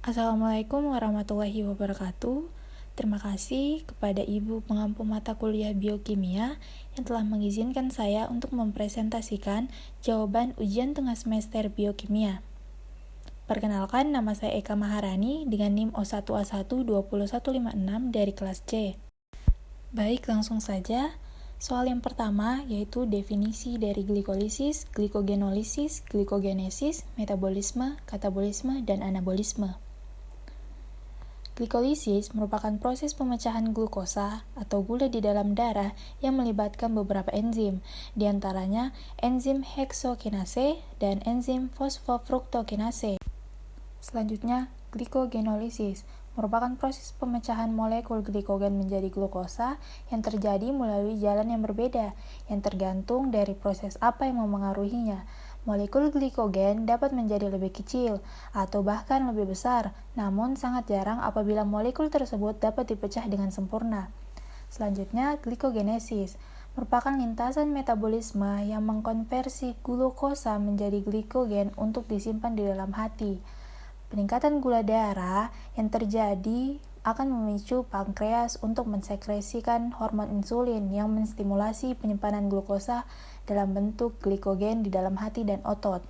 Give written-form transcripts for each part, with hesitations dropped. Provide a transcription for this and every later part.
Assalamualaikum warahmatullahi wabarakatuh. Terima kasih kepada Ibu pengampu mata kuliah biokimia yang telah mengizinkan saya untuk mempresentasikan jawaban ujian tengah semester biokimia. Perkenalkan, nama saya Eka Maharani dengan NIM O1A1 20156 dari kelas C. Baik, langsung saja. Soal yang pertama yaitu definisi dari glikolisis, glikogenolisis, glikogenesis, metabolisme, katabolisme, dan anabolisme. Glikolisis merupakan proses pemecahan glukosa atau gula di dalam darah yang melibatkan beberapa enzim, di antaranya enzim heksokinase dan enzim fosfofruktokinase. Selanjutnya, glikogenolisis merupakan proses pemecahan molekul glikogen menjadi glukosa yang terjadi melalui jalan yang berbeda, yang tergantung dari proses apa yang memengaruhinya. Molekul glikogen dapat menjadi lebih kecil atau bahkan lebih besar, namun sangat jarang apabila molekul tersebut dapat dipecah dengan sempurna. Selanjutnya, glikogenesis merupakan lintasan metabolisme yang mengkonversi glukosa menjadi glikogen untuk disimpan di dalam hati. Peningkatan gula darah yang terjadi akan memicu pankreas untuk mensekresikan hormon insulin yang menstimulasi penyimpanan glukosa dalam bentuk glikogen di dalam hati dan otot.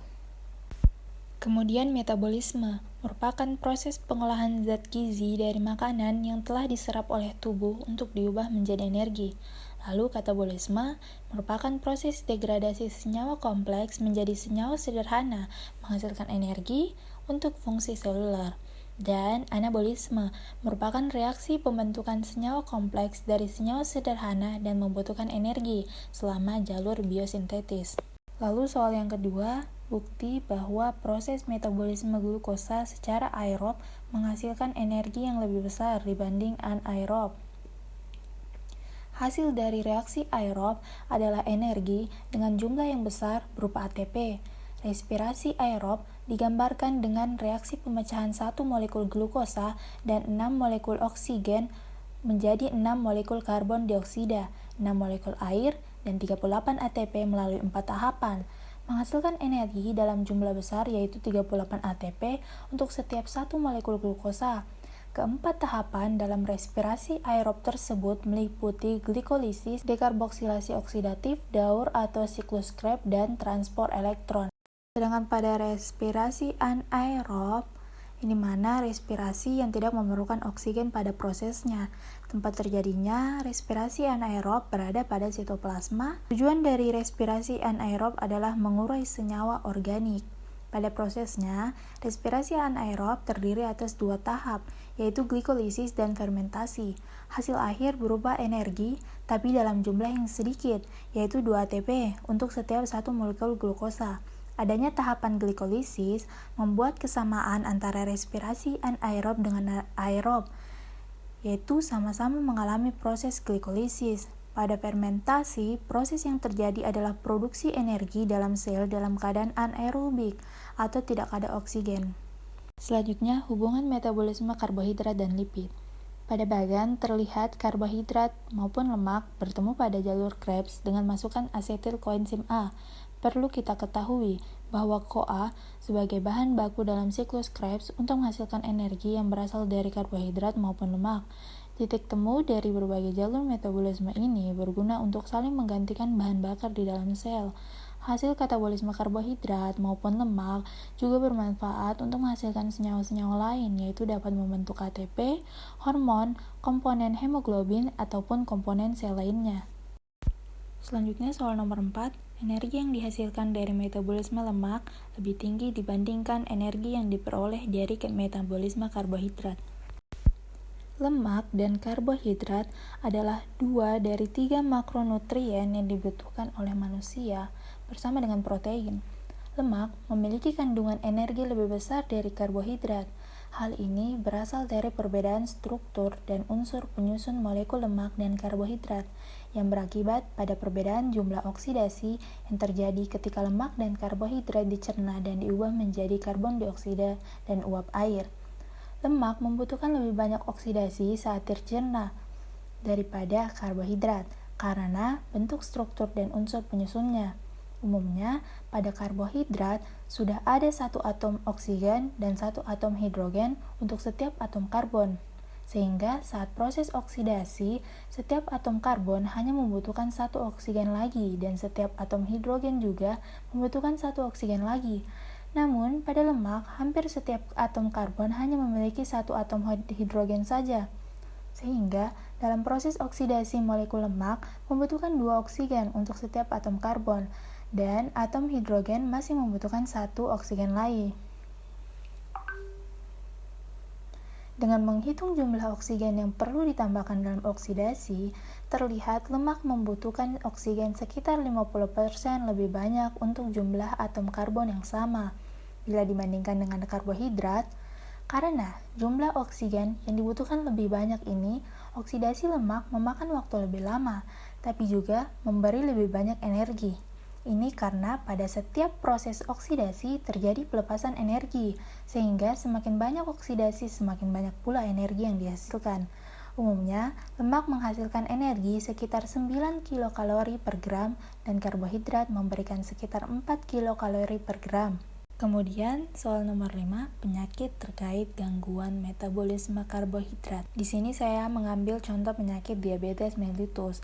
Kemudian metabolisme merupakan proses pengolahan zat gizi dari makanan yang telah diserap oleh tubuh untuk diubah menjadi energi. Lalu katabolisme merupakan proses degradasi senyawa kompleks menjadi senyawa sederhana menghasilkan energi untuk fungsi seluler. Dan anabolisme merupakan reaksi pembentukan senyawa kompleks dari senyawa sederhana dan membutuhkan energi selama jalur biosintetis. Lalu soal yang kedua, bukti bahwa proses metabolisme glukosa secara aerob menghasilkan energi yang lebih besar dibanding anaerob. Hasil dari reaksi aerob adalah energi dengan jumlah yang besar berupa ATP. Respirasi aerob digambarkan dengan reaksi pemecahan 1 molekul glukosa dan 6 molekul oksigen menjadi 6 molekul karbon dioksida, 6 molekul air, dan 38 ATP melalui 4 tahapan, menghasilkan energi dalam jumlah besar yaitu 38 ATP untuk setiap 1 molekul glukosa. Keempat tahapan dalam respirasi aerob tersebut meliputi glikolisis, dekarboksilasi oksidatif, daur atau siklus Krebs, dan transport elektron. Sedangkan pada respirasi anaerob, ini mana respirasi yang tidak memerlukan oksigen pada prosesnya. Tempat terjadinya respirasi anaerob berada pada sitoplasma. Tujuan dari respirasi anaerob adalah mengurai senyawa organik. Pada prosesnya, respirasi anaerob terdiri atas 2 tahap, yaitu glikolisis dan fermentasi. Hasil akhir berupa energi, tapi dalam jumlah yang sedikit, yaitu 2 ATP untuk setiap 1 molekul glukosa. Adanya tahapan glikolisis membuat kesamaan antara respirasi anaerob dengan aerob, yaitu sama-sama mengalami proses glikolisis. Pada fermentasi, proses yang terjadi adalah produksi energi dalam sel dalam keadaan anaerobik atau tidak ada oksigen. Selanjutnya, hubungan metabolisme karbohidrat dan lipid. Pada bagan terlihat karbohidrat maupun lemak bertemu pada jalur Krebs dengan masukan asetil koenzim A. Perlu kita ketahui bahwa CoA sebagai bahan baku dalam siklus Krebs untuk menghasilkan energi yang berasal dari karbohidrat maupun lemak. Titik temu dari berbagai jalur metabolisme ini berguna untuk saling menggantikan bahan bakar di dalam sel. Hasil katabolisme karbohidrat maupun lemak juga bermanfaat untuk menghasilkan senyawa-senyawa lain, yaitu dapat membentuk ATP, hormon, komponen hemoglobin, ataupun komponen sel lainnya. Selanjutnya soal nomor 4, energi yang dihasilkan dari metabolisme lemak lebih tinggi dibandingkan energi yang diperoleh dari metabolisme karbohidrat. Lemak dan karbohidrat adalah 2 dari 3 makronutrien yang dibutuhkan oleh manusia bersama dengan protein. Lemak memiliki kandungan energi lebih besar dari karbohidrat. Hal ini berasal dari perbedaan struktur dan unsur penyusun molekul lemak dan karbohidrat yang berakibat pada perbedaan jumlah oksidasi yang terjadi ketika lemak dan karbohidrat dicerna dan diubah menjadi karbon dioksida dan uap air. Lemak membutuhkan lebih banyak oksidasi saat dicerna daripada karbohidrat karena bentuk struktur dan unsur penyusunnya. Umumnya, pada karbohidrat sudah ada satu atom oksigen dan satu atom hidrogen untuk setiap atom karbon. Sehingga saat proses oksidasi, setiap atom karbon hanya membutuhkan satu oksigen lagi dan setiap atom hidrogen juga membutuhkan satu oksigen lagi. Namun, pada lemak, hampir setiap atom karbon hanya memiliki satu atom hidrogen saja. Sehingga, dalam proses oksidasi molekul lemak membutuhkan dua oksigen untuk setiap atom karbon, dan atom hidrogen masih membutuhkan satu oksigen lagi. Dengan menghitung jumlah oksigen yang perlu ditambahkan dalam oksidasi, terlihat lemak membutuhkan oksigen sekitar 50% lebih banyak untuk jumlah atom karbon yang sama bila dibandingkan dengan karbohidrat. Karena jumlah oksigen yang dibutuhkan lebih banyak ini, oksidasi lemak memakan waktu lebih lama, tapi juga memberi lebih banyak energi. Ini karena pada setiap proses oksidasi terjadi pelepasan energi, sehingga semakin banyak oksidasi, semakin banyak pula energi yang dihasilkan. Umumnya, lemak menghasilkan energi sekitar 9 kilokalori per gram dan karbohidrat memberikan sekitar 4 kilokalori per gram. Kemudian, soal nomor 5, penyakit terkait gangguan metabolisme karbohidrat. Di sini saya mengambil contoh penyakit diabetes mellitus.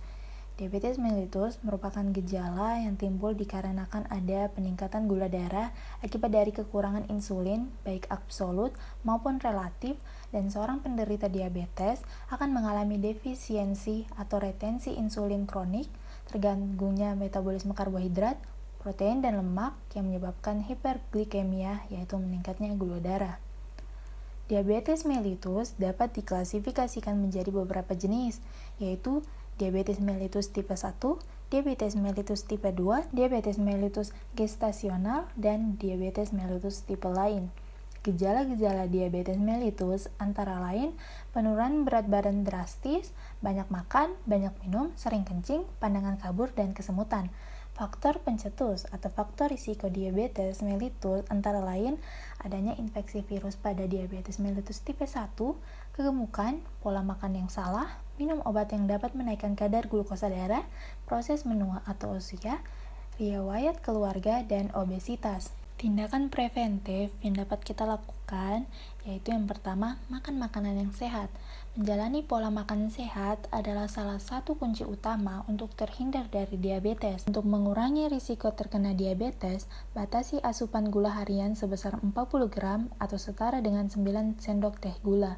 Diabetes mellitus merupakan gejala yang timbul dikarenakan ada peningkatan gula darah akibat dari kekurangan insulin, baik absolut maupun relatif, dan seorang penderita diabetes akan mengalami defisiensi atau retensi insulin kronik, terganggunya metabolisme karbohidrat, protein, dan lemak yang menyebabkan hiperglikemia, yaitu meningkatnya gula darah. Diabetes mellitus dapat diklasifikasikan menjadi beberapa jenis, yaitu diabetes mellitus tipe 1, diabetes mellitus tipe 2, diabetes mellitus gestasional, dan diabetes mellitus tipe lain. Gejala-gejala diabetes mellitus antara lain penurunan berat badan drastis, banyak makan, banyak minum, sering kencing, pandangan kabur, dan kesemutan. Faktor pencetus atau faktor risiko diabetes mellitus antara lain adanya infeksi virus pada diabetes mellitus tipe 1, kegemukan, pola makan yang salah, minum obat yang dapat menaikkan kadar glukosa darah, proses menua atau usia, riwayat keluarga, dan obesitas. Tindakan preventif yang dapat kita lakukan yaitu yang pertama, makan makanan yang sehat. Menjalani pola makan sehat adalah salah satu kunci utama untuk terhindar dari diabetes. Untuk mengurangi risiko terkena diabetes, batasi asupan gula harian sebesar 40 gram atau setara dengan 9 sendok teh gula.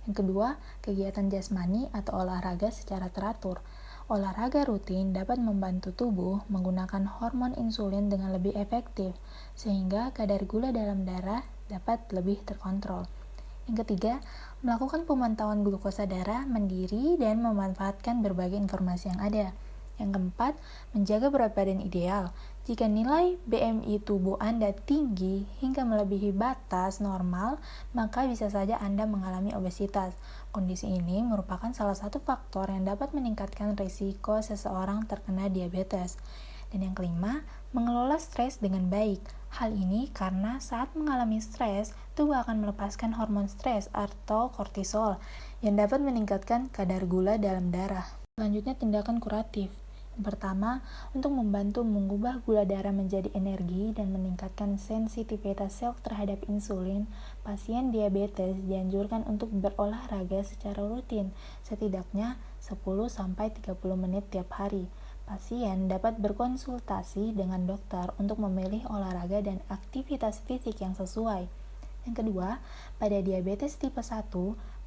Yang kedua, kegiatan jasmani atau olahraga secara teratur. Olahraga rutin dapat membantu tubuh menggunakan hormon insulin dengan lebih efektif, sehingga kadar gula dalam darah dapat lebih terkontrol. Yang ketiga, melakukan pemantauan glukosa darah mandiri dan memanfaatkan berbagai informasi yang ada. Yang keempat, menjaga berat badan ideal. Jika nilai BMI tubuh Anda tinggi hingga melebihi batas normal, maka bisa saja Anda mengalami obesitas. Kondisi ini merupakan salah satu faktor yang dapat meningkatkan risiko seseorang terkena diabetes. Dan yang kelima, mengelola stres dengan baik. Hal ini karena saat mengalami stres, tubuh akan melepaskan hormon stres atau kortisol yang dapat meningkatkan kadar gula dalam darah. Selanjutnya, tindakan kuratif. Yang pertama, untuk membantu mengubah gula darah menjadi energi dan meningkatkan sensitivitas sel terhadap insulin, pasien diabetes dianjurkan untuk berolahraga secara rutin, setidaknya 10-30 menit tiap hari. Pasien dapat berkonsultasi dengan dokter untuk memilih olahraga dan aktivitas fisik yang sesuai. Yang kedua, pada diabetes tipe 1,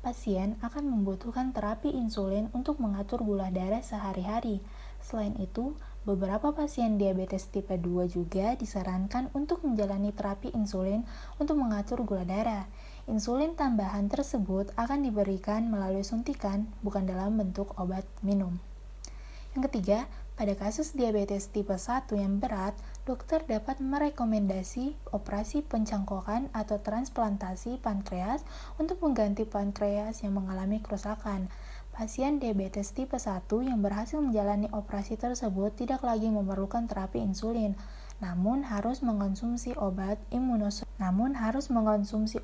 pasien akan membutuhkan terapi insulin untuk mengatur gula darah sehari-hari. Selain itu, beberapa pasien diabetes tipe 2 juga disarankan untuk menjalani terapi insulin untuk mengatur gula darah. Insulin tambahan tersebut akan diberikan melalui suntikan, bukan dalam bentuk obat minum. Yang ketiga, pada kasus diabetes tipe 1 yang berat, dokter dapat merekomendasi operasi pencangkokan atau transplantasi pankreas untuk mengganti pankreas yang mengalami kerusakan. Pasien diabetes tipe 1 yang berhasil menjalani operasi tersebut tidak lagi memerlukan terapi insulin, namun harus mengonsumsi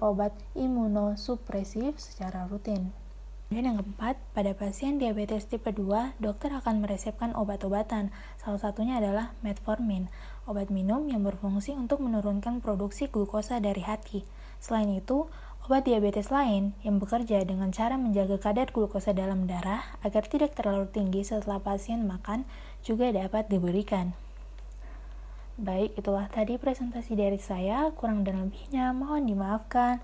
obat imunosupresif secara rutin. Dan yang keempat, pada pasien diabetes tipe 2, dokter akan meresepkan obat-obatan. Salah satunya adalah metformin, obat minum yang berfungsi untuk menurunkan produksi glukosa dari hati. Selain itu, obat diabetes lain yang bekerja dengan cara menjaga kadar glukosa dalam darah agar tidak terlalu tinggi setelah pasien makan juga dapat diberikan. Baik, itulah tadi presentasi dari saya. Kurang dan lebihnya mohon dimaafkan.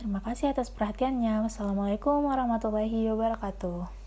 Terima kasih atas perhatiannya. Wassalamualaikum warahmatullahi wabarakatuh.